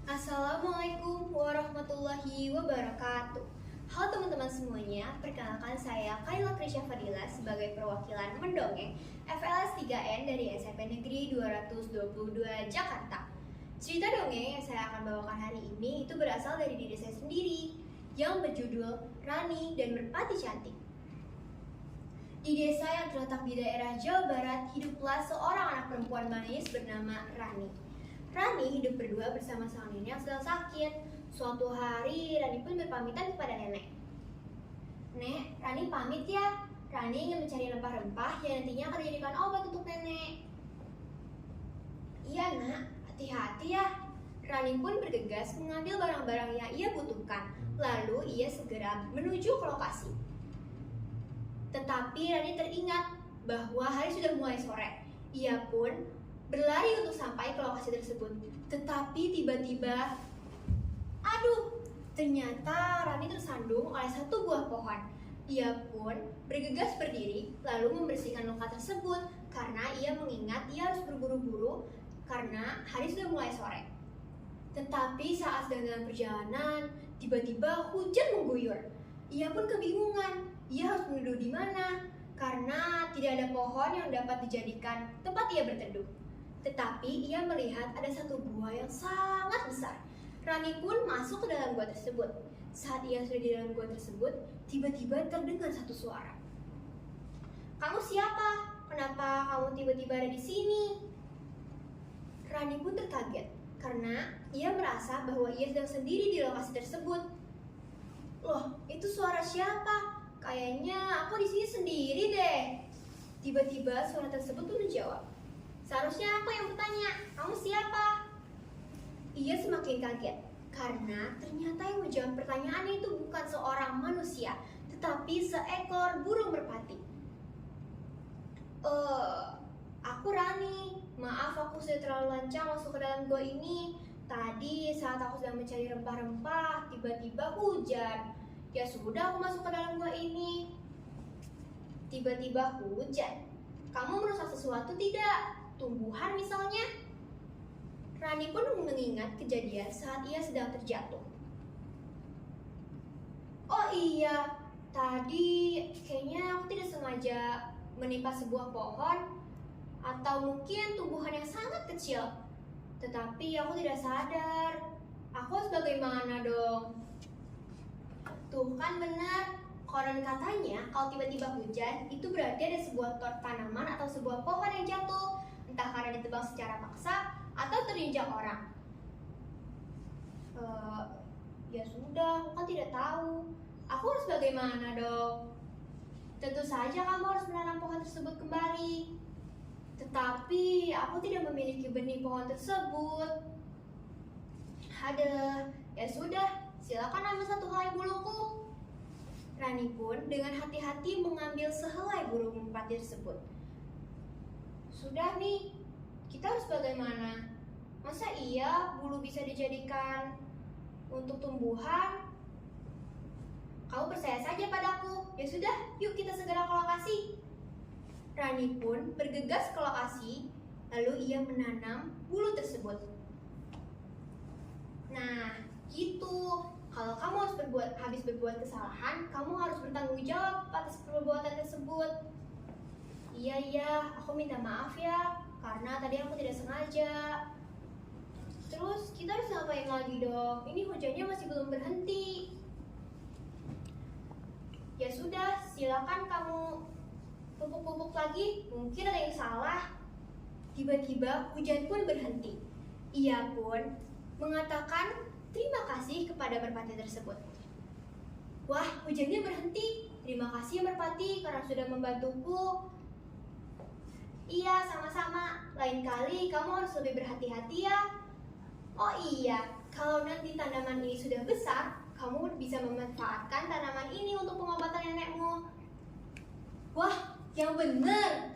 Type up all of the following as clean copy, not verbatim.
Assalamualaikum warahmatullahi wabarakatuh. Halo teman-teman semuanya, perkenalkan saya Kaila Krisya Fadila sebagai perwakilan mendongeng FLS 3N dari SMP Negeri 222 Jakarta. Cerita dongeng yang saya akan bawakan hari ini itu berasal dari diri saya sendiri yang berjudul Rani dan Merpati Cantik. Di desa yang terletak di daerah Jawa Barat, hiduplah seorang anak perempuan manis bernama Rani. Rani hidup berdua bersama sang nenek yang sedang sakit. Suatu hari, Rani pun berpamitan kepada nenek. "Nek, Rani pamit ya. Rani ingin mencari rempah-rempah yang nantinya akan dijadikan obat untuk nenek." "Iya nak, hati-hati ya." Rani pun bergegas mengambil barang-barang yang ia butuhkan. Lalu ia segera menuju ke lokasi. Tetapi Rani teringat bahwa hari sudah mulai sore. Ia pun berlari untuk sampai ke lokasi tersebut. Tetapi tiba-tiba, ternyata Rani tersandung oleh satu buah pohon. Ia pun bergegas berdiri lalu membersihkan luka tersebut karena ia mengingat ia harus berburu-buru karena hari sudah mulai sore. Tetapi saat sedang dalam perjalanan, tiba-tiba hujan mengguyur. Ia pun kebingungan, ia harus menuduh di mana karena tidak ada pohon yang dapat dijadikan tempat ia berteduh. Tetapi ia melihat ada satu gua yang sangat besar. Rani pun masuk ke dalam gua tersebut. Saat ia sudah di dalam gua tersebut, tiba-tiba terdengar satu suara. "Kamu siapa? Kenapa kamu tiba-tiba ada di sini?" Rani pun terkaget karena ia merasa bahwa ia sedang sendiri di lokasi tersebut. "Loh, itu suara siapa? Kayaknya aku di sini sendiri deh." Tiba-tiba suara tersebut pun menjawab, "Seharusnya aku yang bertanya, kamu siapa?" Ia semakin kaget karena ternyata yang menjawab pertanyaannya itu bukan seorang manusia, tetapi seekor burung merpati. Aku Rani. Maaf aku sudah terlalu lancang masuk ke dalam gua ini. Tadi saat aku sedang mencari rempah-rempah, tiba-tiba hujan. Ya sudah aku masuk ke dalam gua ini." "Tiba-tiba hujan? Kamu merusak sesuatu tidak? Tumbuhan misalnya?" Rani pun mengingat kejadian saat ia sedang terjatuh. "Oh iya, tadi kayaknya aku tidak sengaja menimpa sebuah pohon atau mungkin tumbuhan yang sangat kecil. Tetapi aku tidak sadar. Aku harus bagaimana dong?" "Tuh kan benar. Konon katanya kalau tiba-tiba hujan itu berarti ada sebuah tanaman atau sebuah pohon yang jatuh, entah karena ditebang secara paksa atau terinjak orang." Ya sudah, aku kan tidak tahu. Aku harus bagaimana dong?" "Tentu saja kamu harus menanam pohon tersebut kembali. Tetapi aku tidak memiliki benih pohon tersebut." "Ada, ya sudah, silakan ambil satu helai buluku." Rani pun dengan hati-hati mengambil sehelai burung merpati tersebut. "Sudah nih, kita harus bagaimana? Masa iya bulu bisa dijadikan untuk tumbuhan? Kamu percaya saja padaku. Ya sudah, yuk kita segera ke lokasi." Rani pun bergegas ke lokasi, lalu ia menanam bulu tersebut. Nah, gitu. Kalau kamu habis berbuat kesalahan, kamu harus bertanggung jawab atas perbuatan tersebut. Iya, aku minta maaf ya, karena tadi aku tidak sengaja." "Terus kita harus ngapain lagi dong? Ini hujannya masih belum berhenti." "Ya sudah, silakan kamu pupuk-pupuk lagi, mungkin ada yang salah." Tiba-tiba hujan pun berhenti. Ia pun mengatakan terima kasih kepada merpati tersebut. "Wah, hujannya berhenti. Terima kasih merpati karena sudah membantuku." "Iya, sama-sama. Lain kali kamu harus lebih berhati-hati ya. Oh iya, kalau nanti tanaman ini sudah besar, kamu bisa memanfaatkan tanaman ini untuk pengobatan nenekmu." "Wah, yang benar.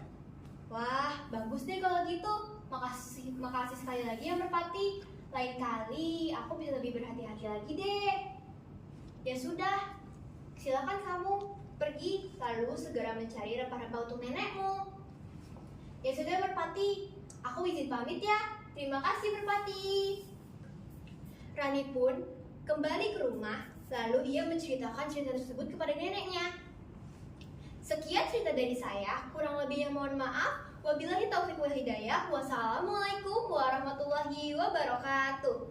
Wah, bagus deh kalau gitu. Makasih sekali lagi ya merpati. Lain kali aku bisa lebih berhati-hati lagi deh." "Ya sudah, silakan kamu pergi lalu segera mencari rempah-rempah untuk nenekmu." "Ya sudah merpati, aku izin pamit ya. Terima kasih merpati." Rani pun kembali ke rumah, lalu ia menceritakan cerita tersebut kepada neneknya. Sekian cerita dari saya, kurang lebihnya mohon maaf. Wabillahi taufiq wal hidayah. Wassalamualaikum warahmatullahi wabarakatuh.